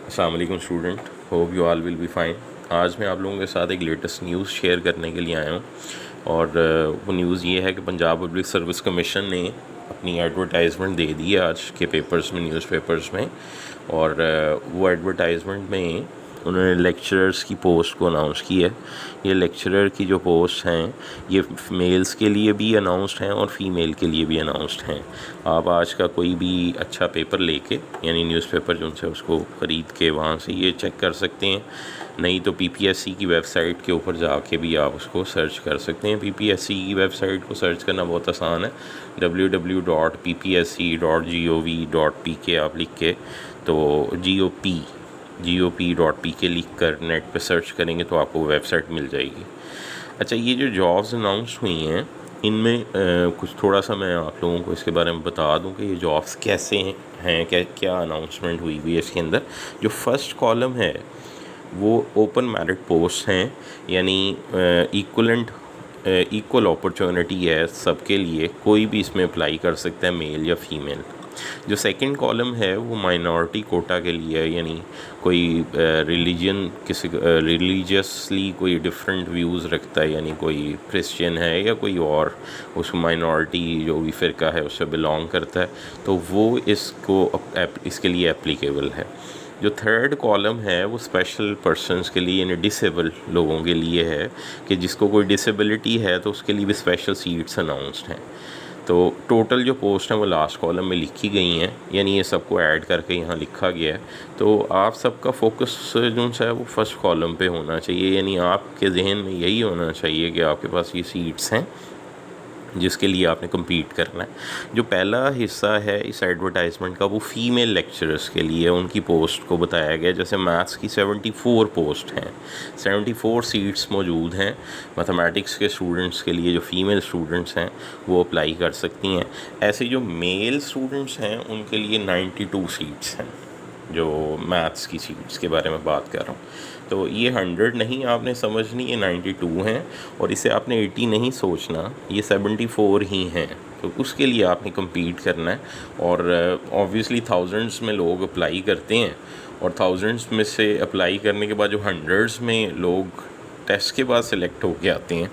अस्सलाम वालेकुम student, hope you all will be fine. आज मैं आप लोगों के साथ एक लेटेस्ट न्यूज़ शेयर करने के लिए आया हूँ और वो न्यूज़ ये है कि पंजाब पब्लिक सर्विस कमीशन ने अपनी एडवर्टाइजमेंट दे दी है आज के पेपर्स में, न्यूज़पेपर्स में। और वो एडवर्टाइजमेंट में उन्होंने लेक्चरर्स की पोस्ट को अनाउंस किया है। ये लेक्चरर की जो पोस्ट हैं ये मेल्स के लिए भी अनाउंस्ड हैं और फीमेल के लिए भी अनाउंस्ड हैं। आप आज का कोई भी अच्छा पेपर लेके, यानी न्यूज़पेपर जो उनसे, उसको ख़रीद के वहाँ से ये चेक कर सकते हैं। नहीं तो पीपीएससी की वेबसाइट के ऊपर जाके भी आप उसको सर्च कर सकते हैं। पीपीएससी की वेबसाइट को सर्च करना बहुत आसान है, www.ppsc.gov.pk आप लिख के, तो gop.pk लिख कर नेट पे सर्च करेंगे तो आपको वेबसाइट मिल जाएगी। अच्छा, ये जो जॉब्स अनाउंस हुई हैं इनमें कुछ थोड़ा सा मैं आप लोगों को इसके बारे में बता दूं कि ये जॉब्स कैसे हैं, क्या अनाउंसमेंट हुई है इसके अंदर। जो फर्स्ट कॉलम है वो ओपन मेरिट पोस्ट हैं, यानी इक्वल अपॉर्चुनिटी है सबके लिए, कोई भी इसमें अप्लाई कर सकता है, मेल या फीमेल। जो सेकंड कॉलम है वो माइनॉरिटी कोटा के लिए है, यानी कोई रिलीजियसली कोई डिफरेंट व्यूज़ रखता है, यानी कोई क्रिश्चियन है या कोई और उस माइनॉरिटी जो भी फ़िरका है उससे बिलोंग करता है, तो वो इसके लिए एप्लीकेबल है। जो थर्ड कॉलम है वो स्पेशल पर्सन्स के लिए, यानी डिसेबल लोगों के लिए है, कि जिसको कोई डिसेबिलिटी है तो उसके लिए भी स्पेशल सीट्स अनाउंस्ड हैं। तो टोटल जो पोस्ट हैं वो लास्ट कॉलम में लिखी गई हैं, यानी ये सबको ऐड करके यहाँ लिखा गया है। तो आप सबका फोकस जो है वो फर्स्ट कॉलम पे होना चाहिए, यानी आपके जहन में यही होना चाहिए कि आपके पास ये सीट्स हैं जिसके लिए आपने compete करना है। जो पहला हिस्सा है इस एडवर्टाइजमेंट का वो फ़ीमेल लेक्चरर्स के लिए, उनकी पोस्ट को बताया गया। जैसे मैथ्स की 74 पोस्ट हैं, 74 सीट्स मौजूद हैं मैथमेटिक्स के स्टूडेंट्स के लिए। जो फ़ीमेल स्टूडेंट्स हैं वो अप्लाई कर सकती हैं। ऐसे जो मेल स्टूडेंट्स हैं उनके लिए 92 सीट्स हैं, जो मैथ्स की सीट्स के बारे में बात कर रहा हूँ। तो ये 100 नहीं आपने समझनी, ये 92 हैं, और इसे आपने 80 नहीं सोचना, ये 74 ही हैं। तो उसके लिए आपने compete करना है। और ऑब्वियसली थाउजेंड्स में लोग अप्लाई करते हैं, और थाउजेंड्स में से अप्लाई करने के बाद जो हंड्रेड्स में लोग टेस्ट के बाद सिलेक्ट होके आते हैं,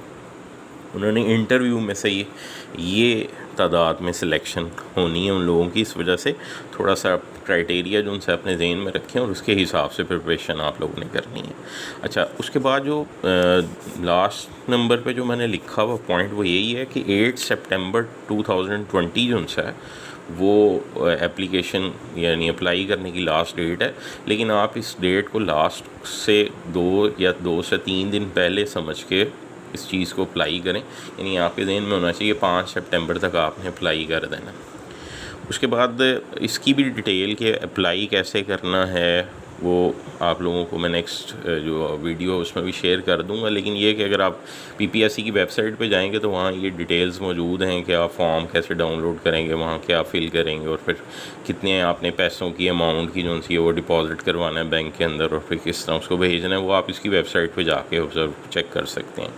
उन्होंने इंटरव्यू में से ये तादाद में सिलेक्शन होनी है उन लोगों की। इस वजह से थोड़ा सा क्राइटेरिया जो उनसे अपने जहन में रखें और उसके हिसाब से प्रिपरेशन आप लोगों ने करनी है। अच्छा, उसके बाद जो लास्ट नंबर पे जो मैंने लिखा हुआ पॉइंट वो यही है कि 8 सितंबर 2020 जो उनसे है वो एप्लीकेशन, यानी अप्लाई करने की लास्ट डेट है। लेकिन आप इस डेट को लास्ट से 2 से 3 दिन पहले समझ के इस चीज़ को अप्लाई करें, यानी आपके जहन में होना चाहिए 5 सितंबर तक आपने अप्लाई कर देना। उसके बाद इसकी भी डिटेल के अप्लाई कैसे करना है वो आप लोगों को मैं नेक्स्ट जो वीडियो उसमें भी शेयर कर दूंगा। लेकिन ये कि अगर आप पीपीएससी की वेबसाइट पे जाएंगे तो वहाँ ये डिटेल्स मौजूद हैं कि आप फॉर्म कैसे डाउनलोड करेंगे, वहाँ क्या फ़िल करेंगे, और फिर कितने आपने पैसों की अमाउंट की जो सी है वो डिपॉजिट करवाना है बैंक के अंदर, और फिर किस तरह उसको भेजना है, वो आप इसकी वेबसाइट पर जाके ऑब्जर्व चेक कर सकते हैं।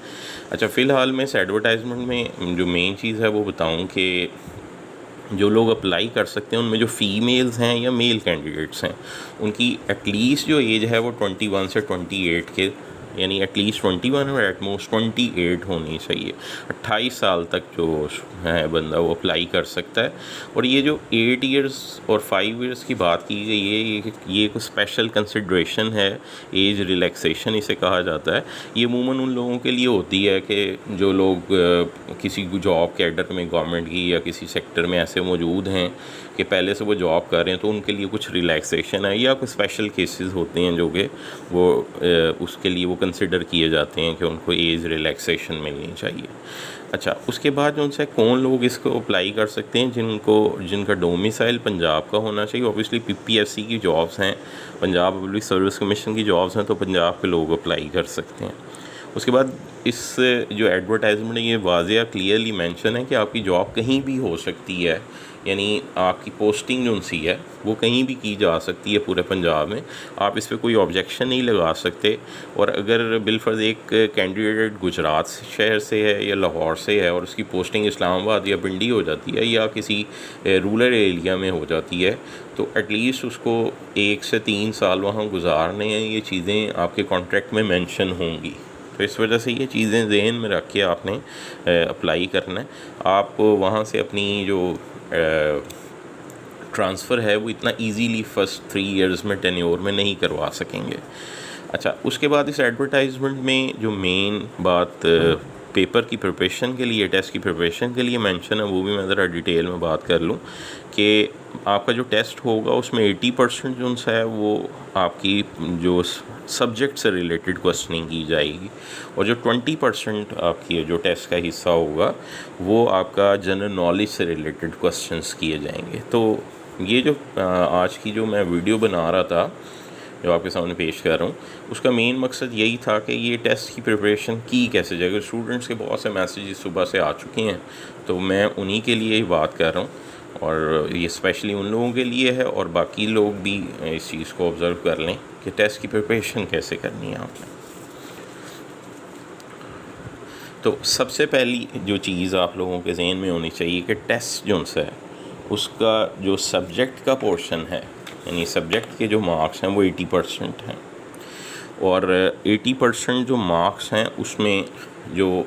अच्छा, फ़िलहाल मैं इस एडवर्टाइजमेंट में जो मेन चीज़ है वो बताऊँ कि जो लोग अप्लाई कर सकते हैं उनमें जो फ़ीमेल्स हैं या मेल कैंडिडेट्स हैं, उनकी एटलीस्ट जो एज है वो 21 से 28 के, यानी एटलीस्ट 21 और एटमोस्ट 28 होनी चाहिए। 28 साल तक जो है बंदा वो अप्लाई कर सकता है। और ये जो 8 इयर्स और 5 इयर्स की बात की गई है, ये कुछ स्पेशल कंसिड्रेशन है, एज रिलैक्सेशन इसे कहा जाता है। ये अमूमन उन लोगों के लिए होती है कि जो लोग किसी जॉब कैडर में गवर्नमेंट की या किसी सेक्टर में ऐसे मौजूद हैं कि पहले से वो जॉब कर रहे हैं, तो उनके लिए कुछ रिलैक्सेशन है, या कुछ स्पेशल केसेस होते हैं जो कि वो उसके लिए वो कंसिडर किए जाते हैं कि उनको एज रिलैक्सेशन मिलनी चाहिए। अच्छा, उसके बाद जो उनसे कौन लोग इसको अप्लाई कर सकते हैं, जिनका डोमिसाइल पंजाब का होना चाहिए। ऑब्वियसली पीपीएससी की जॉब्स हैं, पंजाब पब्लिक सर्विस कमीशन की जॉब्स हैं, तो पंजाब के लोग अप्लाई कर सकते हैं। उसके बाद इस जो एडवर्टाइजमेंट ये वाज़िया क्लियरली मेंशन है कि आपकी जॉब कहीं भी हो सकती है, यानी आपकी पोस्टिंग जो सी है वो कहीं भी की जा सकती है पूरे पंजाब में। आप इस पर कोई ऑब्जेक्शन नहीं लगा सकते। और अगर बिलफर्ज एक कैंडिडेट गुजरात शहर से है या लाहौर से है और उसकी पोस्टिंग इस्लामाबाद या पिंडी हो जाती है या किसी रूरल एरिया में हो जाती है, तो एटलीस्ट उसको 1 से 3 साल वहाँ गुजारने हैं, ये चीज़ें आपके कॉन्ट्रैक्ट में मेंशन होंगी। तो इस वजह से ये चीज़ें ज़हन में रख के आपने अप्लाई करना है। आप वहाँ से अपनी जो ट्रांसफ़र है वो इतना इजीली फ़र्स्ट 3 इयर्स में टेन्योर में नहीं करवा सकेंगे। अच्छा, उसके बाद इस एडवर्टाइजमेंट में जो मेन बात पेपर की प्रिपरेशन के लिए, टेस्ट की प्रिपरेशन के लिए मेंशन है, वो भी मैं ज़रा डिटेल में बात कर लूँ कि आपका जो टेस्ट होगा उसमें 80% जो है वो आपकी जो सब्जेक्ट से रिलेटेड क्वेश्चनिंग की जाएगी, और जो 20% आपकी जो टेस्ट का हिस्सा होगा वो आपका जनरल नॉलेज से रिलेटेड क्वेश्चंस किए जाएंगे। तो ये जो आज की जो मैं वीडियो बना रहा था, जो आपके सामने पेश कर रहा हूँ, उसका मेन मकसद यही था कि ये टेस्ट की प्रिपरेशन की कैसे जाएगी। स्टूडेंट्स के बहुत से मैसेजेस सुबह से आ चुके हैं, तो मैं उन्हीं के लिए ही बात कर रहा हूँ, और ये स्पेशली उन लोगों के लिए है, और बाकी लोग भी इस चीज़ को ऑब्ज़र्व कर लें कि टेस्ट की प्रिपरेशन कैसे करनी है आपने। तो सबसे पहली जो चीज़ आप लोगों के ज़हन में होनी चाहिए कि टेस्ट जो है उसका जो सब्जेक्ट का पोर्शन है, यानी सब्जेक्ट के जो मार्क्स हैं वो 80% हैं, और 80% जो मार्क्स हैं उसमें जो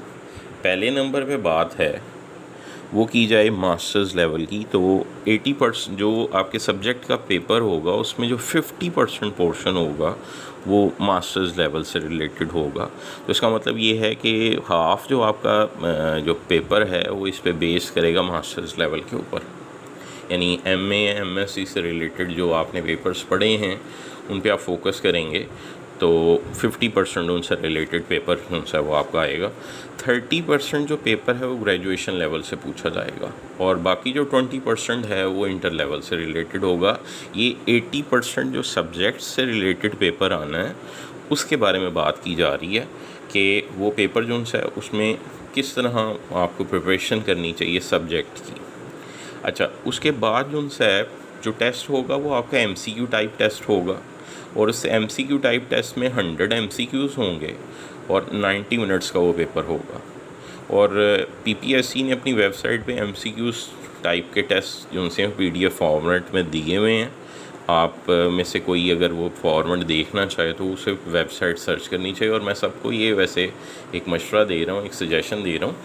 पहले नंबर पे बात है वो की जाए मास्टर्स लेवल की। तो 80% जो आपके सब्जेक्ट का पेपर होगा उसमें जो 50% पोर्शन होगा वो मास्टर्स लेवल से रिलेटेड होगा। तो इसका मतलब ये है कि हाफ़ जो आपका जो पेपर है वो इस पे बेस करेगा मास्टर्स लेवल के ऊपर, यानी MA MSc से रिलेटेड जो आपने पेपर्स पढ़े हैं उन पे आप फोकस करेंगे, तो 50% उनसे रिलेटेड पेपर उनसे वो आपका आएगा। 30% जो पेपर है वो ग्रेजुएशन लेवल से पूछा जाएगा, और बाकी जो 20% है वो इंटर लेवल से रिलेटेड होगा। ये 80% जो सब्जेक्ट से रिलेटेड पेपर आना है उसके बारे में बात की जा रही है कि वो पेपर जो है उसमें किस तरह आपको प्रिपरेशन करनी चाहिए सब्जेक्ट की। अच्छा, उसके बाद जो टेस्ट होगा वो आपका MCQ टाइप टेस्ट होगा, और इस MCQ टाइप टेस्ट में 100 MCQs होंगे और 90 मिनट्स का वो पेपर होगा। और PPSC ने अपनी वेबसाइट पे MCQs टाइप के टेस्ट जो उनसे PDF फॉर्मेट में दिए हुए हैं। आप में से कोई अगर वो फॉर्मेट देखना चाहे तो उसे वेबसाइट सर्च करनी चाहिए। और मैं सबको ये वैसे एक मशवरा दे रहा हूँ, एक सजेशन दे रहा हूँ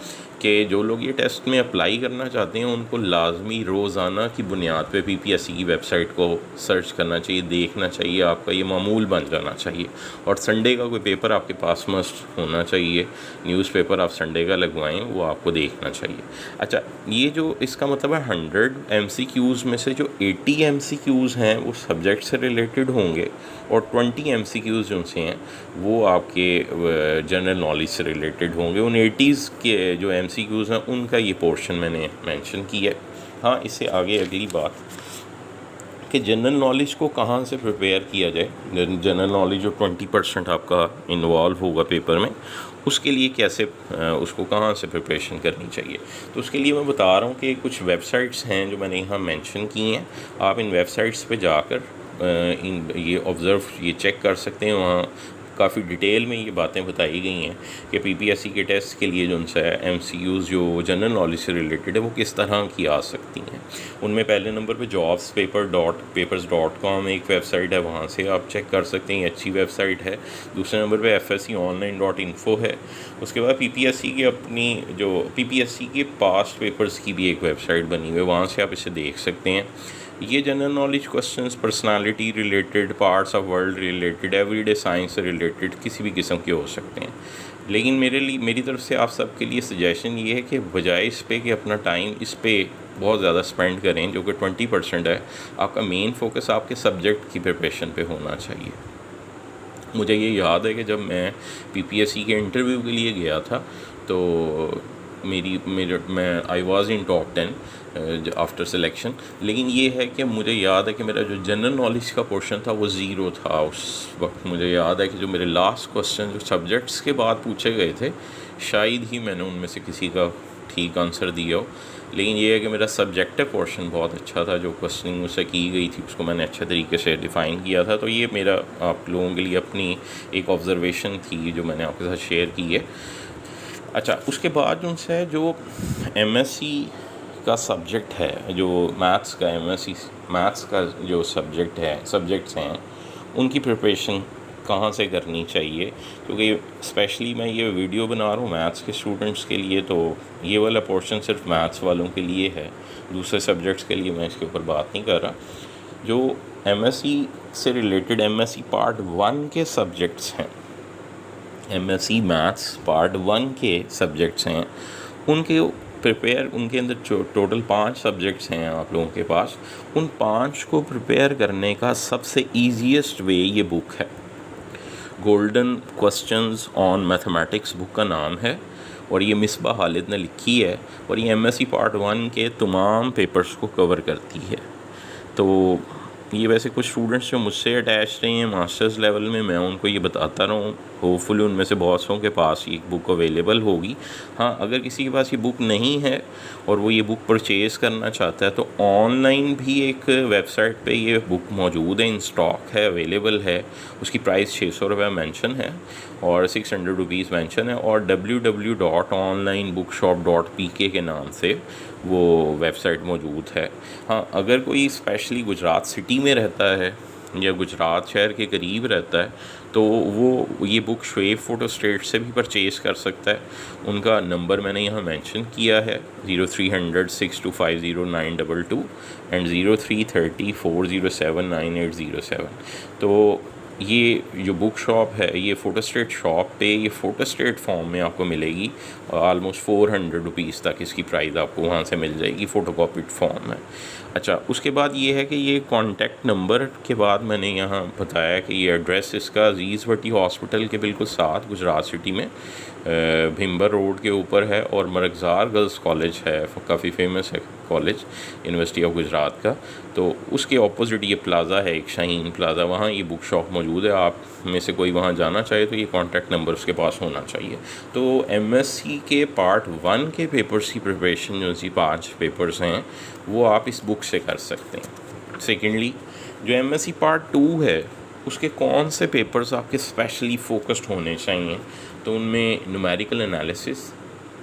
कि जो लोग ये टेस्ट में अप्लाई करना चाहते हैं उनको लाजमी रोज़ाना की बुनियाद पे PPSC की वेबसाइट को सर्च करना चाहिए, देखना चाहिए, आपका ये मामूल बन जाना चाहिए। और संडे का कोई पेपर आपके पास मस्ट होना चाहिए, न्यूज़पेपर आप संडे का लगवाएं, वो आपको देखना चाहिए। अच्छा, ये जो इसका मतलब है 100 MCQs में से जो 80 MCQs हैं वो सब्जेक्ट से रिलेटेड होंगे, और 20 MCQs जो से हैं वो आपके जनरल नॉलेज से रिलेटेड होंगे। उन 80s के जो MCQs हैं उनका ये पोर्शन मैंने मेंशन किया है। हाँ, इससे आगे अगली बात कि जनरल नॉलेज को कहाँ से प्रिपेयर किया जाए। जनरल नॉलेज जो 20% आपका इन्वॉल्व होगा पेपर में, उसके लिए कैसे उसको कहाँ से प्रिपरेशन करनी चाहिए। तो उसके लिए मैं बता रहा हूँ कि कुछ वेबसाइट्स हैं जो मैंने यहाँ मेंशन की हैं। आप इन वेबसाइट्स पे जाकर ये चेक कर सकते हैं। वहाँ काफ़ी डिटेल में ये बातें बताई गई हैं कि PPSC के टेस्ट के लिए जो उनसे MCQs जो जनरल नॉलेज से रिलेटेड है वो किस तरह की आ सकती हैं। उनमें पहले नंबर पे jobspapers.com एक वेबसाइट है, वहाँ से आप चेक कर सकते हैं, अच्छी वेबसाइट है। दूसरे नंबर पे FSConline.info है। उसके बाद PPSC के पास्ट पेपर्स की भी एक वेबसाइट बनी हुई है, वहाँ से आप इसे देख सकते हैं। ये general knowledge questions personality related, parts of world related, everyday science से रिलेटेड किसी भी किस्म के हो सकते हैं। लेकिन मेरी तरफ से आप सबके लिए सजेशन ये है कि बजाय इस पे कि अपना टाइम इस पे बहुत ज़्यादा स्पेंड करें जो कि 20% है, आपका मेन फोकस आपके सब्जेक्ट की प्रिपरेशन पे होना चाहिए। मुझे ये याद है कि जब मैं PPSC के इंटरव्यू के लिए गया था तो मैं I was in top 10 after selection. लेकिन ये है कि मुझे याद है कि मेरा जो जनरल नॉलेज का पोर्शन था वो ज़ीरो था उस वक्त। मुझे याद है कि जो मेरे लास्ट क्वेश्चन जो सब्जेक्ट्स के बाद पूछे गए थे, शायद ही मैंने उनमें से किसी का ठीक आंसर दिया हो। लेकिन ये है कि मेरा सब्जेक्टिव पोर्शन बहुत अच्छा था, जो क्वेश्चनिंग मुझसे की गई थी उसको मैंने अच्छे तरीके से डिफ़ाइन किया था। तो ये मेरा आप लोगों के लिए अपनी एक ऑब्ज़र्वेशन थी जो मैंने आपके साथ शेयर की है। अच्छा, उसके बाद उनसे जो एमएससी का सब्जेक्ट है, जो मैथ्स का एमएससी मैथ्स का जो सब्जेक्ट्स हैं, उनकी प्रिपरेशन कहाँ से करनी चाहिए, क्योंकि स्पेशली मैं ये वीडियो बना रहा हूँ मैथ्स के स्टूडेंट्स के लिए, तो ये वाला पोर्शन सिर्फ मैथ्स वालों के लिए है, दूसरे सब्जेक्ट्स के लिए मैं इसके ऊपर बात नहीं कर रहा। जो एमएससी से रिलेटेड एमएससी पार्ट 1 के सब्जेक्ट्स हैं, एमएससी मैथ्स पार्ट 1 के सब्जेक्ट्स हैं, उनके प्रिपेयर उनके अंदर टोटल 5 सब्जेक्ट्स हैं आप लोगों के पास। उन 5 को प्रिपेयर करने का सबसे ईजीएस्ट वे ये बुक है। Golden questions on mathematics book का नाम है, और ये मिसबा खालिद ने लिखी है, और ये एमएससी पार्ट 1 के तमाम पेपर्स को कवर करती है। तो ये वैसे कुछ स्टूडेंट्स जो मुझसे अटैच रहे हैं मास्टर्स लेवल में, मैं उनको ये बताता रहा हूँ, होपफुली उनमें से बहुत सौ के पास ये बुक अवेलेबल होगी। हाँ, अगर किसी के पास ये बुक नहीं है और वो ये बुक परचेज़ करना चाहता है, तो ऑनलाइन भी एक वेबसाइट पे ये बुक मौजूद है, इन स्टॉक है, अवेलेबल है। उसकी प्राइस 600 रुपये मेंशन है और 600 रुपीज़ मेंशन है, और www.onlinebookshop.pk के नाम से वो वेबसाइट मौजूद है। हाँ, अगर कोई स्पेशली गुजरात सिटी में रहता है या गुजरात शहर के करीब रहता है, तो वो ये बुक शुएब फ़ोटो स्टेट से भी परचेज़ कर सकता है। उनका नंबर मैंने यहाँ मेंशन किया है, 0300 6250 एंड 0330 407 9807। तो ये जो बुक शॉप है, ये फ़ोटो स्टेट शॉप पे ये फ़ोटो स्टेट फॉर्म में आपको मिलेगी, ऑलमोस्ट 400 रुपीज़ तक इसकी प्राइस आपको वहाँ से मिल जाएगी, फ़ोटोकॉपीड फॉर्म है। अच्छा, उसके बाद ये है कि ये कॉन्टैक्ट नंबर के बाद मैंने यहाँ बताया कि ये एड्रेस इसका अजीज़ भट्टी हॉस्पिटल के बिल्कुल साथ गुजरात सिटी में भिम्बर रोड के ऊपर है, और मरगज़ार गर्ल्स कॉलेज है, काफ़ी फेमस है कॉलेज, यूनिवर्सिटी ऑफ गुजरात का। तो उसके ऑपोजिट ये प्लाज़ा है, एक शाहीन प्लाज़ा, वहाँ ये बुक शॉप मौजूद है। आप में से कोई वहाँ जाना चाहे तो ये कॉन्टैक्ट नंबर उसके पास होना चाहिए। तो एमएससी के पार्ट 1 के पेपर्स की प्रिपरेशन जो सी 5 पेपर्स हैं, वो आप इस बुक से कर सकते हैं। सेकेंडली, जो एमएससी पार्ट 2 है, उसके कौन से पेपर्स आपके स्पेशली फ़ोकस्ड होने चाहिए, तो उनमें न्यूमेरिकल एनालिसिस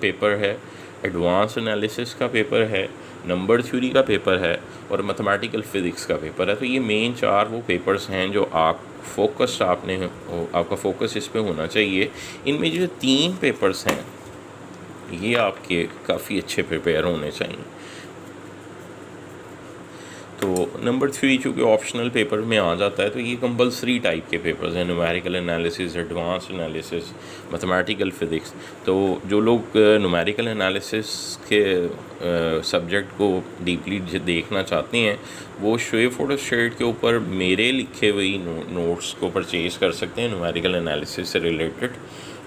पेपर है, एडवांस एनालिसिस का पेपर है, नंबर थ्योरी का पेपर है, और मैथमेटिकल फ़िज़िक्स का पेपर है। तो ये मेन 4 वो पेपर्स हैं जो आपका फोकस इस पे होना चाहिए। इनमें जो 3 पेपर्स हैं ये आपके काफ़ी अच्छे प्रिपेयर होने चाहिए। तो नंबर 3 चूँकि ऑप्शनल पेपर में आ जाता है, तो ये कंपलसरी टाइप के पेपर्स हैं, numerical analysis, advance analysis, mathematical physics. तो जो लोग न्यूमेरिकल एनालिसिस के सब्जेक्ट को डीपली देखना चाहते हैं, वो शुएब फ़ोटो स्टेट के ऊपर मेरे लिखे हुए नोट्स को परचेज़ कर सकते हैं, न्यूमेरिकल एनालिसिस से रिलेटेड।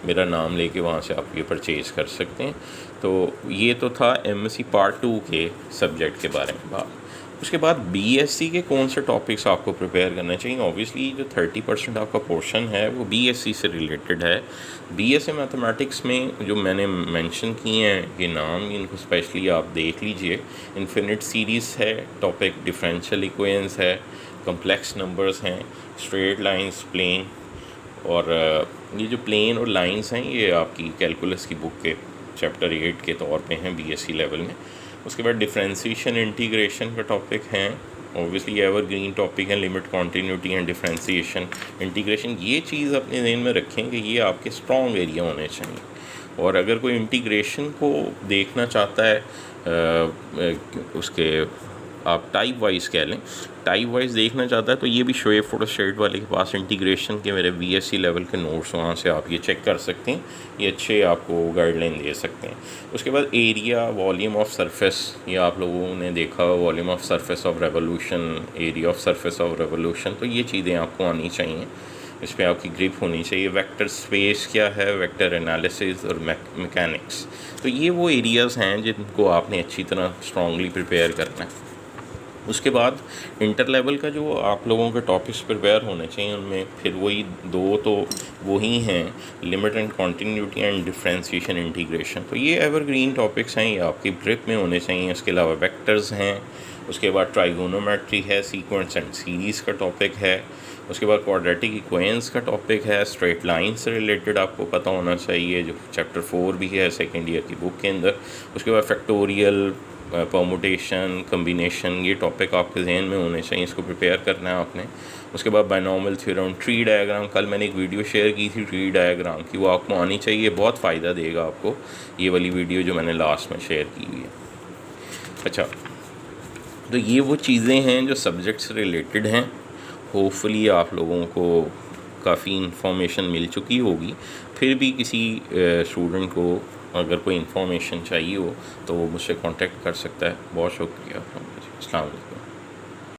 मेरा नाम लेके वहाँ से आप ये परचेज़ कर सकते हैं। तो ये तो था एमएससी पार्ट 2 के सब्जेक्ट के बारे में बात। उसके बाद बीएससी के कौन से टॉपिक्स आपको प्रिपेयर करने चाहिए। ऑब्वियसली जो 30% आपका पोर्शन है वो बीएससी से रिलेटेड है। बीएससी मैथमेटिक्स में जो मैंने मेंशन किए हैं ये नाम, इनको स्पेशली आप देख लीजिए। इन्फिनिट सीरीज़ है टॉपिक, डिफरेंशियल इक्वेशंस है, कम्प्लेक्स नंबर्स हैं, स्ट्रेट लाइंस, प्लेन, और ये जो प्लेन और लाइंस हैं ये आपकी कैलकुलस की बुक के चैप्टर 8 के तौर पे हैं बीएससी लेवल में। उसके बाद डिफरेंशिएशन, इंटीग्रेशन का टॉपिक हैं, ऑब्वियसली एवरग्रीन टॉपिक है, limit, continuity and differentiation, integration. ये चीज़ अपने ज़हन में रखें कि ये आपके स्ट्रॉन्ग एरिया होने चाहिए। और अगर कोई इंटीग्रेशन को देखना चाहता है उसके आप टाइप वाइज कह लें, टाइप वाइज देखना चाहता है, तो ये भी शुएब फ़ोटो स्टेट वाले के पास इंटीग्रेशन के मेरे बीएससी लेवल के नोट्स, वहाँ से आप ये चेक कर सकते हैं, ये अच्छे आपको गाइडलाइन दे सकते हैं। उसके बाद एरिया, वॉल्यूम ऑफ सरफेस, ये आप लोगों ने देखा volume of surface of revolution, area of surface of revolution, तो ये चीज़ें आपको आनी चाहिए। इस पे आपकी ग्रिप होनी चाहिए। वेक्टर स्पेस क्या है, वेक्टर एनालिसिस और मैकेनिक्स, तो ये वो एरियाज़ हैं जिनको आपने अच्छी तरह स्ट्रांगली प्रिपेयर करना है। उसके बाद इंटर लेवल का जो आप लोगों के टॉपिक्स प्रिपेयर होने चाहिए, उनमें फिर वही दो तो वही हैं, limit and continuity and differentiation integration. तो ये एवरग्रीन टॉपिक्स हैं, ये आपकी ग्रिप में होने चाहिए। इसके अलावा वेक्टर्स हैं, उसके बाद ट्राइगोनोमेट्री है, सीक्वेंस एंड सीरीज़ का टॉपिक है, उसके बाद क्वाड्रेटिक इक्वेशंस का टॉपिक है, स्ट्रेट लाइन से रिलेटेड आपको पता होना चाहिए, जो चैप्टर 4 भी है सेकेंड ईयर की बुक के अंदर। उसके बाद फैक्टोरियल, परमुटेशन, कम्बिनेशन, ये टॉपिक आपके जहन में होने चाहिए, इसको प्रिपेयर करना है आपने। उसके बाद बाइनॉमियल थ्योरम, ट्री डायग्राम, कल मैंने एक वीडियो शेयर की थी ट्री डायग्राम की, वो आपको आनी चाहिए, बहुत फ़ायदा देगा आपको ये वाली वीडियो जो मैंने लास्ट में शेयर की हुई है। अच्छा, तो ये वो चीज़ें हैं जो सब्जेक्ट से रिलेटेड हैं। होपफुली आप लोगों को काफ़ी इन्फॉर्मेशन मिल चुकी होगी। फिर भी किसी स्टूडेंट को अगर कोई इन्फॉर्मेशन चाहिए हो तो वो मुझसे कांटेक्ट कर सकता है। बहुत शुक्रिया। अस्सलाम वालेकुम।